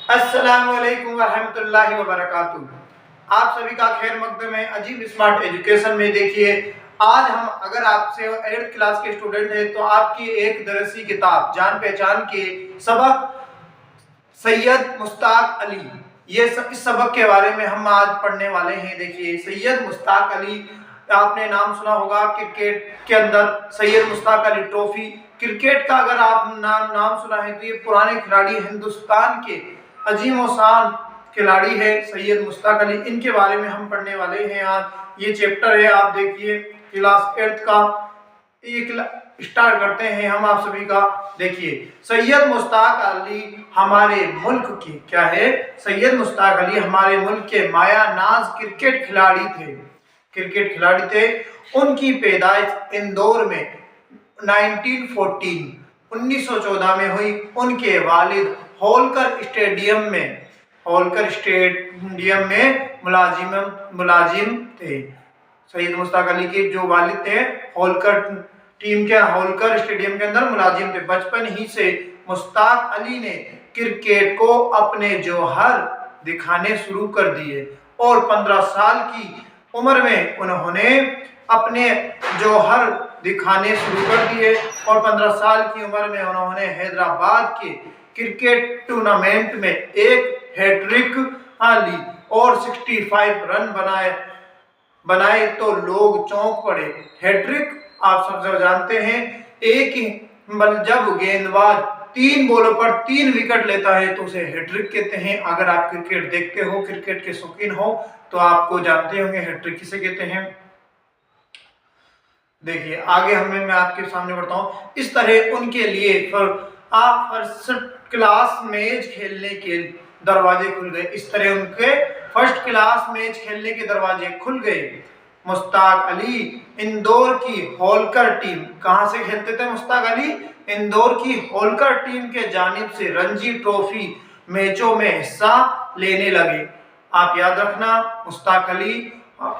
अस्सलामुअलैकुम वरहमतुल्लाहि वबरकातुहू। आप सभी का खैर मकदम है अजीब स्मार्ट एजुकेशन में। देखिए, आज हम अगर आपसे 8th क्लास के स्टूडेंट हैं तो आपकी एक दरसी किताब जान पहचान के सबक सैयद मुश्ताक अली, इस सबक के बारे में हम आज पढ़ने वाले हैं। देखिए, सैयद मुश्ताक अली, आपने नाम सुना होगा क्रिकेट के अंदर सैयद मुश्ताक अली ट्रॉफी। क्रिकेट का अगर आप नाम सुना है तो ये पुराने खिलाड़ी, हिंदुस्तान के अजीम और शान खिलाड़ी है सैयद मुश्ताक अली। इनके बारे में हम पढ़ने वाले हैं आज। ये चैप्टर है, आप देखिए, क्लास 8th का। स्टार्ट करते हैं हम आप सभी का। देखिए, सैयद मुश्ताक अली हमारे मुल्क के क्या है? सैयद मुश्ताक अली हमारे मुल्क के माया नाज क्रिकेट खिलाड़ी थे। उनकी पैदाइश इंदौर में 1914 में हुई। उनके वालिद होलकर स्टेडियम में मुलाजिम थे। सैयद मुश्ताक अली के जो वालिद थे होलकर स्टेडियम के अंदर मुलाजिम थे। बचपन ही से मुश्ताक अली ने क्रिकेट को अपने जौहर दिखाने शुरू कर दिए और 15 साल की उम्र में उन्होंने अपने जौहर दिखाने शुरू कर दिए और 15 साल की उम्र में उन्होंने हैदराबाद के क्रिकेट टूर्नामेंट में एक हैट्रिक ली और 65 रन बनाए तो लोग चौंक पड़े। हैट्रिक आप सब जानते हैं, एक ही जब गेंदबाज 3 बॉलों पर 3 विकेट लेता है तो उसे हैट्रिक कहते हैं। अगर आप क्रिकेट देखते हो, क्रिकेट के शौकीन हो, तो आपको जानते होंगे हैट्रिक किसे कहते हैं। देखिए, आगे मैं आपके सामने बढ़ता हूँ। इस तरह उनके लिए फर्स्ट क्लास मैच खेलने के दरवाजे खुल गए। इस तरह उनके फर्स्ट क्लास मैच खेलने के दरवाजे खुल गए। मुश्ताक अली इंदौर की होलकर टीम, कहां से खेलते थे मुश्ताक अली? इंदौर की होलकर टीम के जानिब से रणजी ट्रॉफी मैचों में हिस्सा लेने लगे। आप याद रखना, मुश्ताक अली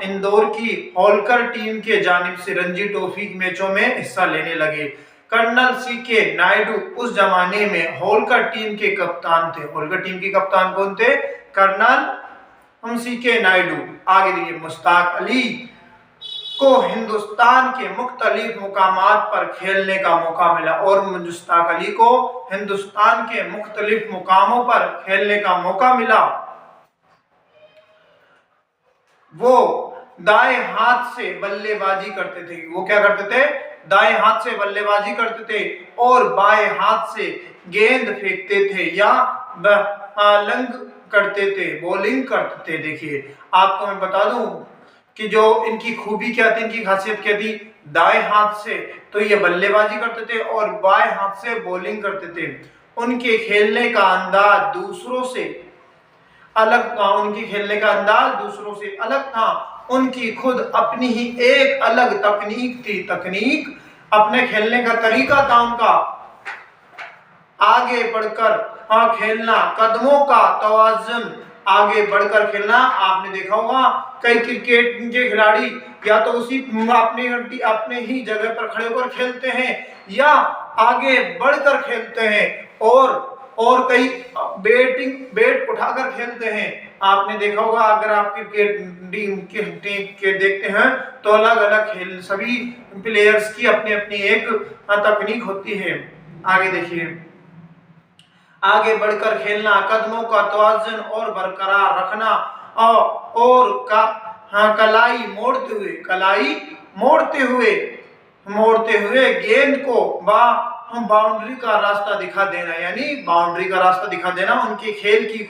इंदौर की होलकर टीम के जानिब से रणजी ट्रॉफी मैचों में हिस्सा लेने लगे। कर्नल सीके नायडू उस जमाने में होलकर टीम के कप्तान थे। होलकर टीम के कप्तान कौन थे? Colonel CK Naidu. आगे देखिए, मुश्ताक अली को हिंदुस्तान के मुख्तलिफ मुकामात पर खेलने का मौका मिला और मुश्ताक अली को हिंदुस्तान के मुख्तलिफ मुकामों पर खेलने का मौका मिला। वो दाएं हाथ से बल्लेबाजी करते थे। वो क्या करते थे? दाएं हाथ से बल्लेबाजी करते थे और बाएं हाथ से गेंद फेंकते थे या बॉलिंग करते थे। देखिए, आपको मैं बता दूं कि जो इनकी खूबी क्या थी, इनकी खासियत क्या थी। दाएं हाथ से तो ये बल्लेबाजी करते थे और बाएं हाथ से बॉलिंग करते थे। उनके खेलने का अंदाज दूसरों से अलग था। उनकी खुद अपनी ही एक अलग तकनीक थी। अपने खेलने का तरीका था उनका। आगे बढ़कर खेलना, कदमों का तवाज़ुन, आगे बढ़कर खेलना। आपने देखा होगा कई क्रिकेट के खिलाड़ी या तो उसी अपने ही जगह पर खड़े होकर खेलते हैं या आगे बढ़कर खेलते हैं और कई बैट उठाकर खेलते हैं। आपने देखा होगा, अगर आप क्रिकेट टीम के देखते हैं तो अलग अलग खेल, सभी प्लेयर्स की अपनी अपनी एक तकनीक होती है। आगे देखिए, आगे बढ़कर खेलना, कदमों का तवाज़ुन और बरकरार रखना और कलाई मोड़ते हुए गेंद को बाउंड्री का रास्ता दिखा देना, यानी बाउंड्री का रास्ता दिखा देना उनके खेल की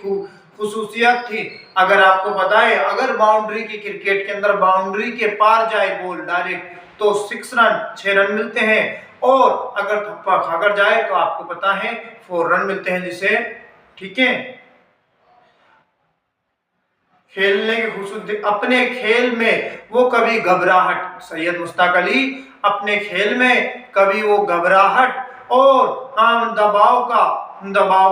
खुसूसियत थी। अगर आपको पता है, अगर बाउंड्री की क्रिकेट के अंदर बाउंड्री के पार जाए बॉल डायरेक्ट तो 6 रन मिलते हैं और अगर थप्पा खाकर जाए तो आपको पता है 4 रन मिलते हैं जिसे। ठीक है, खेलने की खूबसूरती, अपने खेल में वो कभी घबराहट, सैयद मुश्ताक अली अपने खेल में कभी वो घबराहट और दबाव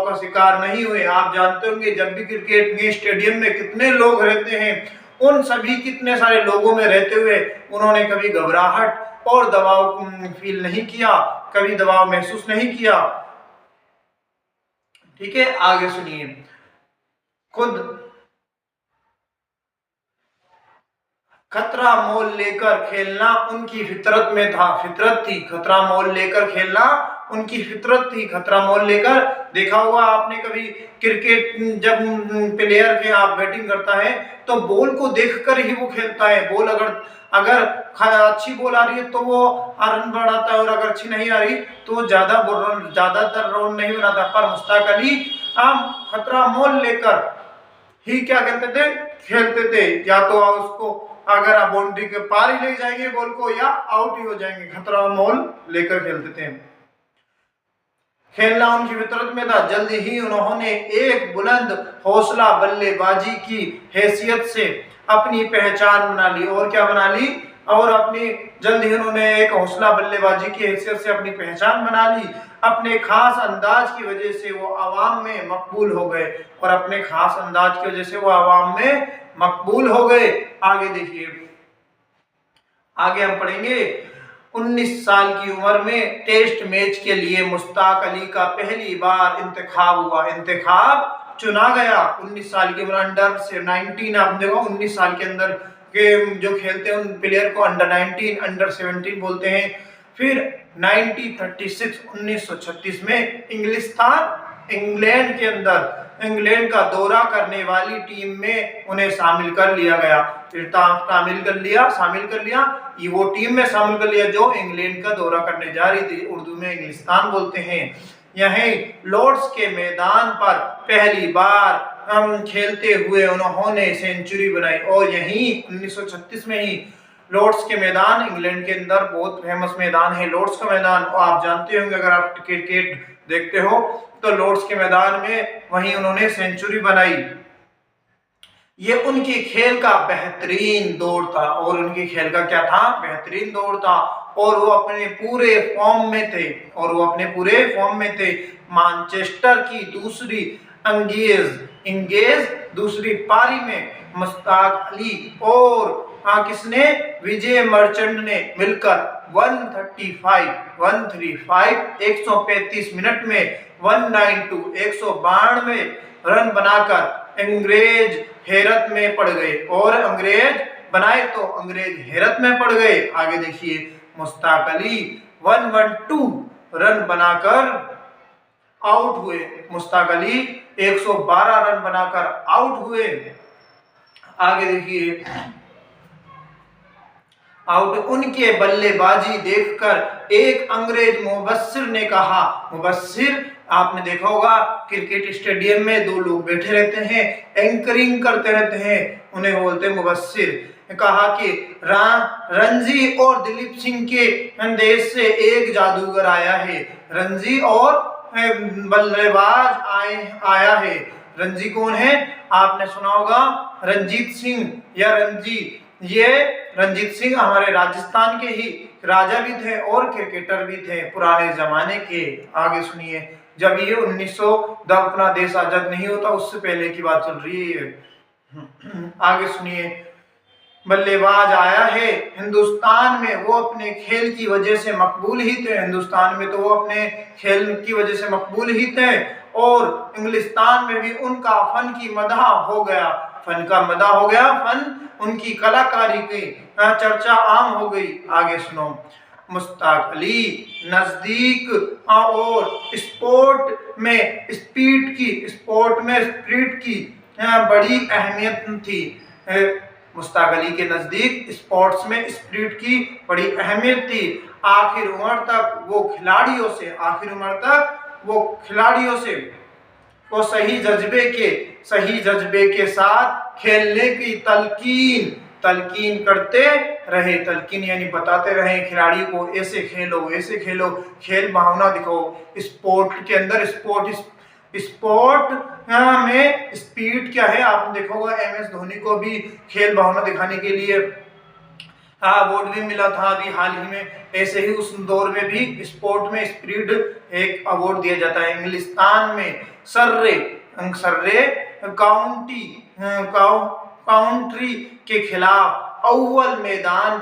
का शिकार नहीं हुए। आप जानते होंगे, जब भी क्रिकेट में स्टेडियम में कितने लोग रहते हैं, उन सभी कितने सारे लोगों में रहते हुए उन्होंने कभी घबराहट और दबाव फील नहीं किया, कभी दबाव महसूस नहीं किया। ठीक है, आगे सुनिए। खुद खतरा मोल लेकर खेलना उनकी फितरत में था, फितरत थी। खतरा मोल लेकर खेलना उनकी फितरत थी, खतरा मोल लेकर। देखा होगा आपने कभी क्रिकेट, जब प्लेयर के आप बैटिंग करता है तो बॉल को देखकर ही वो खेलता है। बॉल अगर अगर अच्छी बॉल आ रही है तो वो रन बढ़ाता है, और अगर अच्छी नहीं आ रही तो ज्यादातर रन नहीं बनाता। पर मुश्ताक अली खतरा मोल लेकर ही क्या कहते थे, खेलते थे। या तो उसको अगर आप बाउंड्री के पार ही ले जाएंगे बॉल को, या आउट ही हो जाएंगे। खतरा मोल लेकर खेलते थे, खेलना उनकी फितरत में था। जल्द ही उन्होंने एक बुलंद हौसला बल्लेबाजी की हैसियत से अपनी पहचान बना ली। और क्या बना ली, और अपनी जल्द ही उन्होंने एक हौसला बल्लेबाजी की हैसियत से अपनी पहचान बना ली। अपने खास अंदाज की वजह से वो आवाम में मकबूल हो गए, और अपने खास अंदाज की वजह से वो आवाम में मकबूल हो गए। आगे देखिए, आगे हम पढ़ेंगे। 19 साल की उम्र में टेस्ट मैच के लिए मुश्ताक अली का पहली बार इंतखाब हुआ, इंतखाब चुना गया। 19 साल की उम्र, अंडर से 19, आप देखो 19 साल के अंदर के जो खेलते हैं उन प्लेयर को अंडर 19, अंडर 17 बोलते हैं। फिर 1936 में इंग्लैंड के अंदर इंग्लैंड का दौरा करने वाली टीम में उन्हें शामिल कर लिया गया। फिर शामिल कर लिया ये वो टीम में शामिल कर लिया जो इंग्लैंड का दौरा करने जा रही थी। उर्दू में इंग्लिस्तान बोलते हैं। यहीं लॉर्ड्स के मैदान पर पहली बार खेलते हुए उन्होंने सेंचुरी बनाई, और यहीं 1936 में ही लॉर्ड्स के मैदान, इंग्लैंड के अंदर बहुत फेमस मैदान है लॉर्ड्स का मैदान। और आप जानते होंगे, अगर आप क्रिकेट देखते हो तो लॉर्ड्स के मैदान में वहीं उन्होंने सेंचुरी बनाई। ये उनकी खेल का बेहतरीन दौर था, और उनकी खेल का क्या था, बेहतरीन दौर था। और वो अपने पूरे फॉर्म में थे। मैनचेस्टर की दूसरी दूसरी पारी में मुश्ताक अली और किसने, विजय मर्चेंट ने मिलकर 135 मिनट में 192 रन बनाकर अंग्रेज हैरत में पड़ गए। और अंग्रेज हैरत में पड़ गए। आगे देखिए, मुश्ताक अली 112 रन बनाकर आउट हुए। मुश्ताक अली 112 रन बनाकर आउट हुए। आगे देखिए, उनके बल्लेबाजी देखकर एक अंग्रेज मुबस्सिर ने कहा, मुबस्सिर आपने देखा होगा क्रिकेट स्टेडियम में दो लोग बैठे रहते हैं, एंकरिंग करते रहते हैं, उन्हें बोलते हैं मुबस्सिर। कहा कि रणजी और दिलीप सिंह के देश से एक जादूगर आया है। रणजी और बल्लेबाज आया है। रणजी कौन है, आपने सुना होगा रंजीत सिंह या रणजी। ये रंजीत सिंह हमारे राजस्थान के ही राजा भी थे और क्रिकेटर भी थे पुराने जमाने के। आगे सुनिए, जब ये 1900 जब अपना देश आजाद नहीं होता उससे पहले की बात चल रही है। आगे सुनिए, बल्लेबाज आया है। हिंदुस्तान में वो अपने खेल की वजह से मकबूल ही थे। हिंदुस्तान में तो वो अपने खेल की वजह से मकबूल ही थे, और इंग्लिस्तान में भी उनका फन की मदह हो गया। फन उनकी कलाकारी की चर्चा आम हो गई। आगे सुनो, मुश्ताक अली नजदीक और स्पोर्ट में स्पीड की बड़ी अहमियत थी। मुश्ताक अली के नजदीक स्पोर्ट्स में स्पिरिट की बड़ी अहमियत थी। आखिर उम्र तक वो खिलाड़ियों से वो सही जज्बे के साथ खेलने की तलकीन करते रहे। तलकीन यानी बताते रहे खिलाड़ी को, ऐसे खेलो, खेल भावना दिखाओ। स्पोर्ट के अंदर स्पोर्ट में स्पीड क्या है, आपने देखा होगा MS धोनी को भी खेल भावना दिखाने के लिए अवार्ड भी मिला था अभी हाल ही में। ऐसे ही उस दौर में भी स्पोर्ट में स्पीड एक अवार्ड दिया जाता है। इंग्लिस्तान में सर्रे काउंटी के खिलाफ अव्वल मैदान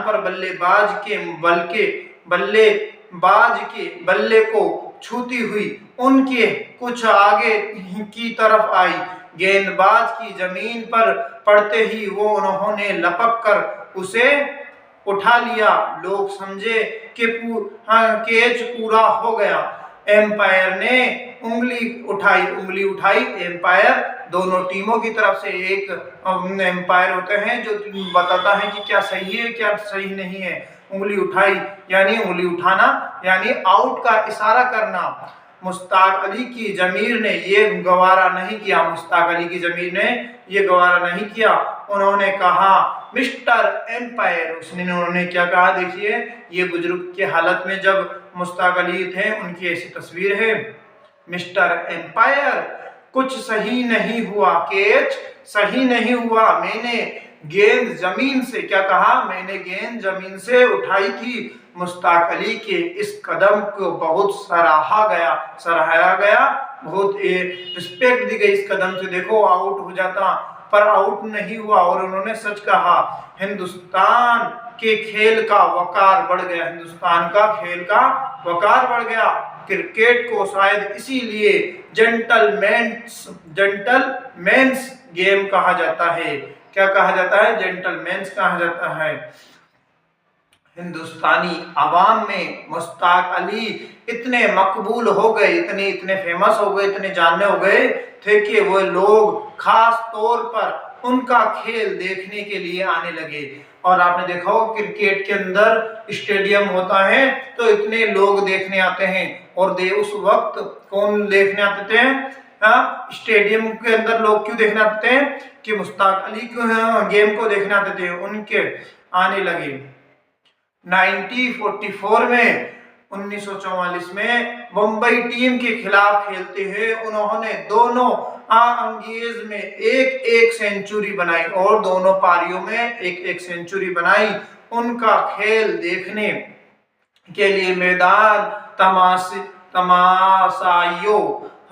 पर बल्लेबाज के बल्ले को छूती हुई उनके कुछ आगे की तरफ आई। गेंदबाज की जमीन पर पड़ते ही वो उन्होंने लपक कर उसे उठा लिया। लोग समझे कि कैच पूरा हो गया। एम्पायर ने उंगली उठाई। एम्पायर दोनों टीमों की तरफ से एक एम्पायर होते हैं जो बताता है कि क्या सही है क्या सही नहीं है। उंगली उठाई यानी उंगली उठाना यानी आउट का इशारा करना। मुश्ताक अली की जमीर ने ये गवारा नहीं किया। मुश्ताक अली की जमीर ने ये गवारा नहीं किया। उन्होंने कहा मिस्टर एम्पायर। उन्होंने क्या कहा, देखिए ये बुजुर्ग की हालत में जब मुश्ताक अली थे उनकी ऐसी तस्वीर है। मिस्टर एम्पायर कुछ सही नहीं हुआ, कैच सही नहीं हुआ। मैंने गेंद जमीन से क्या कहा, मैंने गेंद जमीन से उठाई थी। मुश्ताक अली के इस कदम को बहुत सराहाया गया, बहुत रिस्पेक्ट दी गई इस कदम से। देखो आउट हो जाता पर आउट नहीं हुआ और उन्होंने सच कहा। हिंदुस्तान के खेल का वकार बढ़ गया। हिंदुस्तान का खेल का वकार बढ़ गया। क्रिकेट को शायद इसीलिए जेंटलमैन्स गेम कहा जाता है। क्या कहा जाता है, जेंटलमैन्स कहा जाता है। हिंदुस्तानी आवाम में मुश्ताक अली इतने मकबूल हो गए, इतने फेमस हो गए, इतने जानने हो गए थे कि वो लोग खास तौर पर उनका खेल देखने के लिए आने लगे। और आपने देखा हो क्रिकेट के अंदर स्टेडियम होता है तो इतने लोग देखने आते हैं। और उस वक्त कौन देखने आते थे, स्टेडियम के अंदर लोग क्यों देखने आते थे कि मुश्ताक अली गेम को देखने आते थे, उनके आने लगे। 1944 में मुंबई टीम के खिलाफ खेलते हुए उन्होंने दोनों अंगेज में एक सेंचुरी बनाई और दोनों पारियों में एक सेंचुरी बनाई। उनका खेल देखने के लिए मैदान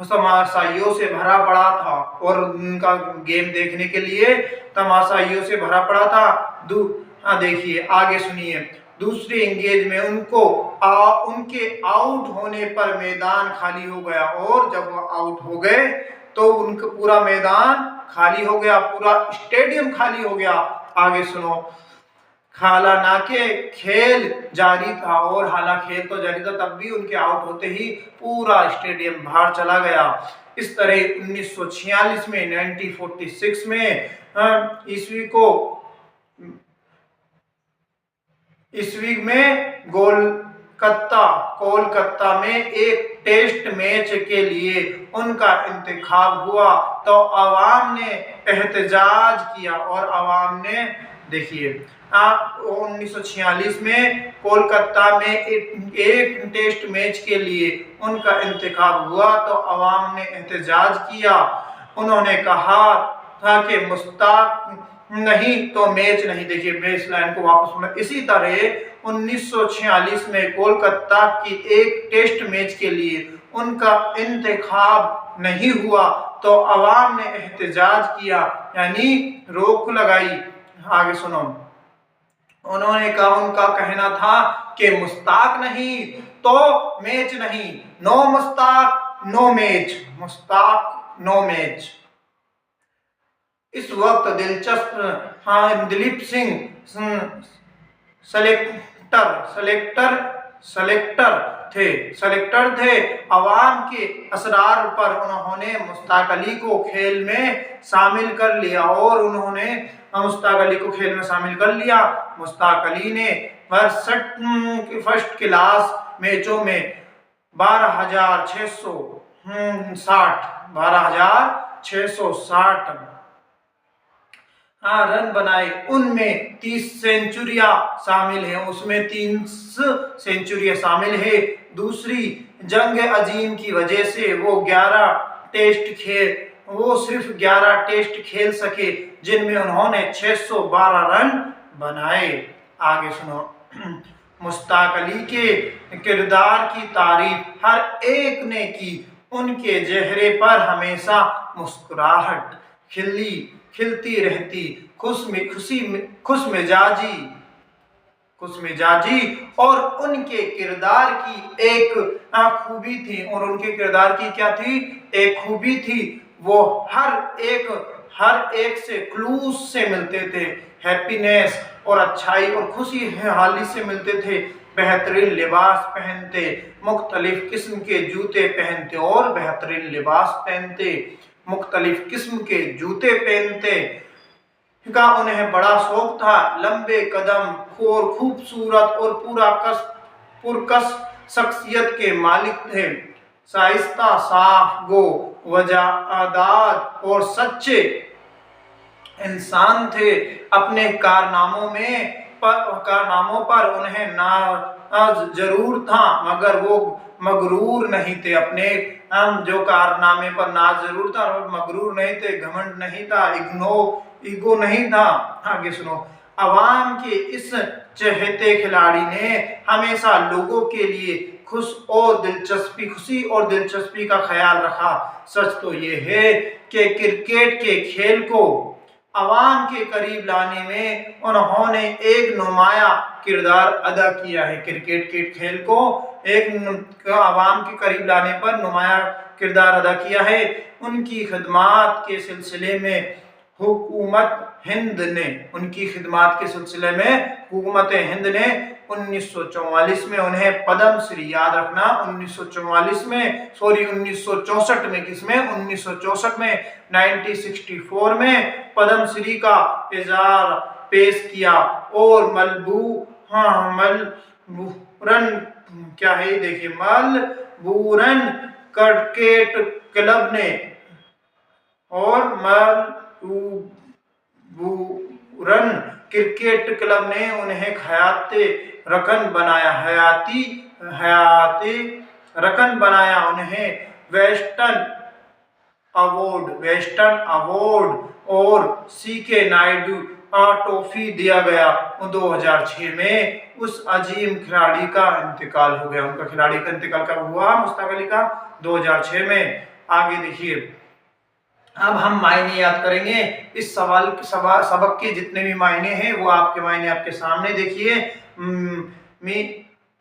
तमाशाइयों से भरा पड़ा था और उनका गेम देखने के लिए तमाशाइयों से भरा पड़ा था। देखिए आगे सुनिए। दूसरे एंगेज में उनके आउट होने पर मैदान खाली हो गया और जब वो आउट हो गए तो उनका पूरा मैदान खाली हो गया, पूरा स्टेडियम खाली हो गया। आगे सुनो। हालांकि खेल जारी था और हालांकि खेल तो जारी था तब भी उनके आउट होते ही पूरा स्टेडियम बाहर चला गया। इस तरह 1946 में 1946 ईस्वी में कोलकाता में एक टेस्ट मैच के लिए उनका इंतखाब हुआ तो अवाम ने एहतजाज किया और अवाम ने देखिए 1946 में कोलकाता में एक टेस्ट मैच के लिए उनका इंतखाब हुआ तो अवाम ने एहतजाज किया। उन्होंने कहा था कि मुश्ताक नहीं तो मैच नहीं। देखिए मैं इस लाइन को वापस में इसी तरह 1946 में कोलकाता की एक टेस्ट मैच के लिए उनका इंतखाब नहीं हुआ तो अवाम ने एहतजाज किया यानी रोक लगाई। आगे सुनो। उन्होंने कहा, उनका कहना था कि मुश्ताक नहीं तो मैच नहीं, no Mushtaq no match, Mushtaq no match. इस वक्त दिलचस्प दिलीप सिंह सेलेक्टर थे। अवाम के असरार पर उन्होंने मुश्ताक अली को खेल में शामिल कर लिया और उन्होंने मुश्ताक अली को खेल में शामिल कर लिया। मुश्ताक अली ने फर्स्ट क्लास मैचों में 12,660 रन बनाए। उनमें 30 सेंचुरियां शामिल हैं, उसमें 30 सेंचुरियां शामिल है। दूसरी जंग अजीम की वजह से वो सिर्फ 11 टेस्ट खेल सके जिनमें उन्होंने 612 रन बनाए। आगे सुनो। मुश्ताक अली के किरदार की तारीफ हर एक ने की। उनके चेहरे पर हमेशा मुस्कुराहट खिलती रहती, खुश मिजाजी खुशमिजाजी और उनके किरदार की एक खूबी थी। और उनके किरदार की क्या थी? एक खूबी थी। वो हर एक से खलूस से मिलते थे, हैप्पीनेस और अच्छाई और खुशी हाली से मिलते थे। बेहतरीन लिबास पहनते, मुख्तलिफ किस्म के जूते पहनते और बेहतरीन लिबास पहनते, मुख्तलिफ किस्म के जूते पहनते का उन्हें बड़ा शौक था। लंबे कदम और खूबसूरत और पुरकस शख्सियत के मालिक थे। शाइस्ता, साफ गो, वजादात और सच्चे इंसान थे। अपने कारनामों पर उन्हें नाज जरूर था, मगर वो मगरूर नहीं थे। अपने जो कारनामे पर नाज जरूर था और मगरूर नहीं थे, घमंड नहीं था, ईगो नहीं था। आगे सुनो। अवाम के इस चहेते खिलाड़ी ने हमेशा लोगों के लिए खुशी और दिलचस्पी का ख्याल रखा। सच तो ये है कि क्रिकेट के खेल को अवाम के करीब लाने में उन्होंने एक नुमाया किरदार अदा किया है। क्रिकेट के खेल को एक अवाम के करीब लाने पर नुमाया किरदार अदा किया है। उनकी खिदमात के सिलसिले में हुकूमत हिंद ने 1944 में उन्हें पद्म श्री, याद रखना 1964 में 1964 में पद्म श्री का इजार पेश किया। और मलबूरन क्रिकेट क्लब ने उन्हें हयाती रकन बनाया। उन्हें वेस्टर्न अवार्ड और सीके नायडू ट्रॉफी दिया गया। 2006 में उस अजीम खिलाड़ी का इंतकाल हो गया। उनका खिलाड़ी का इंतकाल कब हुआ? मुश्ताक अली का 2006 में। आगे देखिए, अब हम मायने याद करेंगे। इस सबक के जितने भी मायने हैं वो आपके मायने आपके सामने देखिए।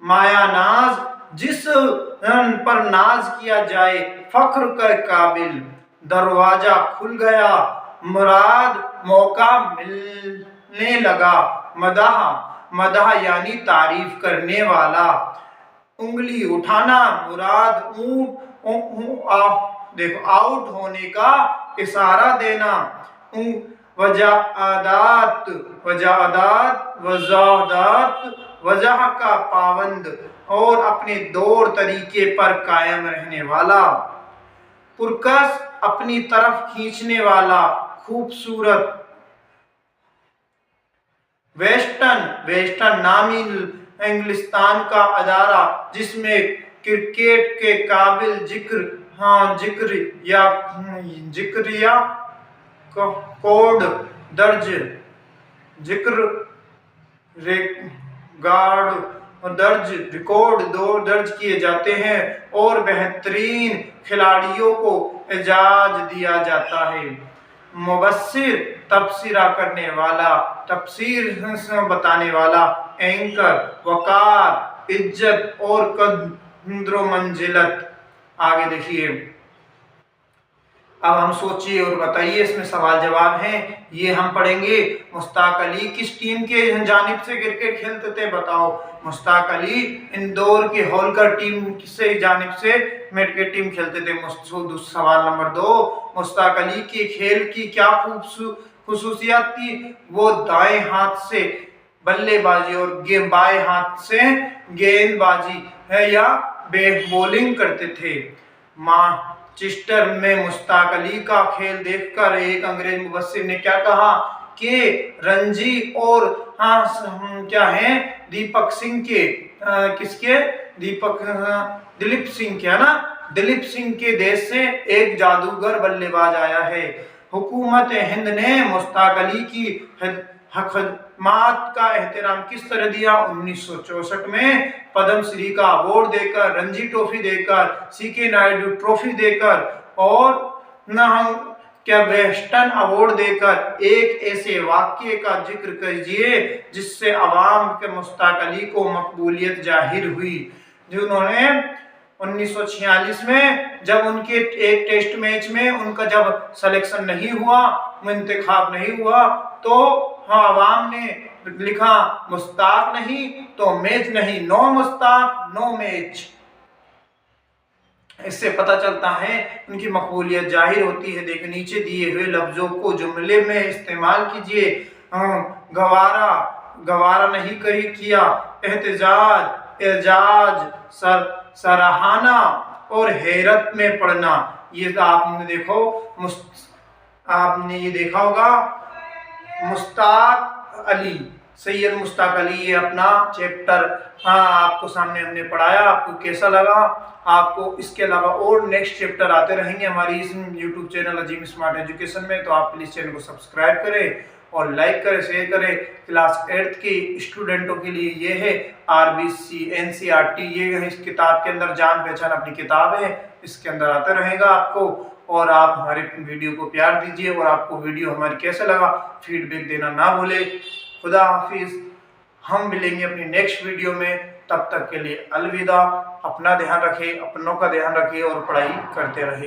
माया नाज, जिस पर नाज किया जाए, फख्र का काबिल, दरवाजा खुल गया, मुराद मौका मिलने लगा। मदाह यानी तारीफ करने वाला, उंगली उठाना, मुराद आउट होने का इशारा देना। वजह का पाबंद और अपने दौर तरीके पर कायम रहने वाला। पुरकस, अपनी तरफ खींचने वाला, खूबसूरत। वेस्टर्न नामी इंग्लिस्तान का अदारा जिसमें क्रिकेट के काबिल जिक्र या कोड दर्ज रिकॉर्ड दर्ज किए जाते हैं और बेहतरीन खिलाड़ियों को एजाज दिया जाता है। मुबस्सिर, तबसरा करने वाला, तफसीर बताने वाला, एंकर, वकार, इज्जत और कद्र मंजिलत। आगे देखिए, अब हम सोचिए और बताइए, इसमें सवाल जवाब हैं, ये हम पढ़ेंगे। मुश्ताक अली किस टीम के जानिब से क्रिकेट खेलते थे? बताओ। मुश्ताक अली इंदौर के होलकर टीम से जानिब से क्रिकेट टीम खेलते थे। सवाल नंबर 2, मुश्ताक अली के खेल की क्या खुसूसियात थी? वो दाएं हाथ से बल्लेबाजी और बाएं हाथ से गेंदबाजी है या बॉलिंग करते थे। मैनचेस्टर में मुश्ताक अली का खेल देखकर एक अंग्रेज मुबस्सिर ने क्या कहा कि रणजी और दीपक सिंह के दिलीप सिंह के देश से एक जादूगर बल्लेबाज आया है। हुकूमत हिंद ने मुश्ताक अली की खिदमात का एहतराम किस तरह दिया? 1964 में पद्म श्री का अवार्ड देकर, रणजी ट्रॉफी देकर, सीके नायडू ट्रॉफी देकर और क्या वेस्टर्न अवार्ड देकर एक ऐसे वाक्य का जिक्र कीजिए जिससे अवाम के मुश्ताक अली को मकबूलियत जाहिर हुई। जिन्होंने 1946 में जब उनके एक टेस्ट मैच में उनका जब सिलेक्शन नहीं हुआ, इंतखाब नहीं हुआ, तो हाँ अवाम ने लिखा मुश्ताक नहीं तो मैच नहीं, नो मुश्ताक नो मैच। इससे पता चलता है उनकी मकबूलियत जाहिर होती है। देखिए नीचे दिए हुए लफ्जों को जुमले में इस्तेमाल कीजिए। गवारा, गवारा नहीं किया, एहतजाज, एजाज, सराहना और हैरत में पढ़ना। ये आपने देखो, आपने ये देखा होगा मुश्ताक अली, सैयद मुश्ताक अली, ये अपना चैप्टर आपको सामने हमने पढ़ाया। आपको कैसा लगा? आपको इसके अलावा और नेक्स्ट चैप्टर आते रहेंगे हमारी इस यूट्यूब चैनल अजीम स्मार्ट एजुकेशन में। तो आप प्लीज़ चैनल को सब्सक्राइब करें और लाइक करें, शेयर करें। क्लास 8th के स्टूडेंटों के लिए ये है RBC NCERT, ये है इस किताब के अंदर, जान पहचान अपनी किताब है, इसके अंदर आता रहेगा आपको। और आप हमारे वीडियो को प्यार दीजिए और आपको वीडियो हमारी कैसा लगा फीडबैक देना ना भूले। खुदा हाफिज, हम मिलेंगे अपनी नेक्स्ट वीडियो में, तब तक के लिए अलविदा। अपना ध्यान रखें, अपनों का ध्यान रखें और पढ़ाई करते रहें।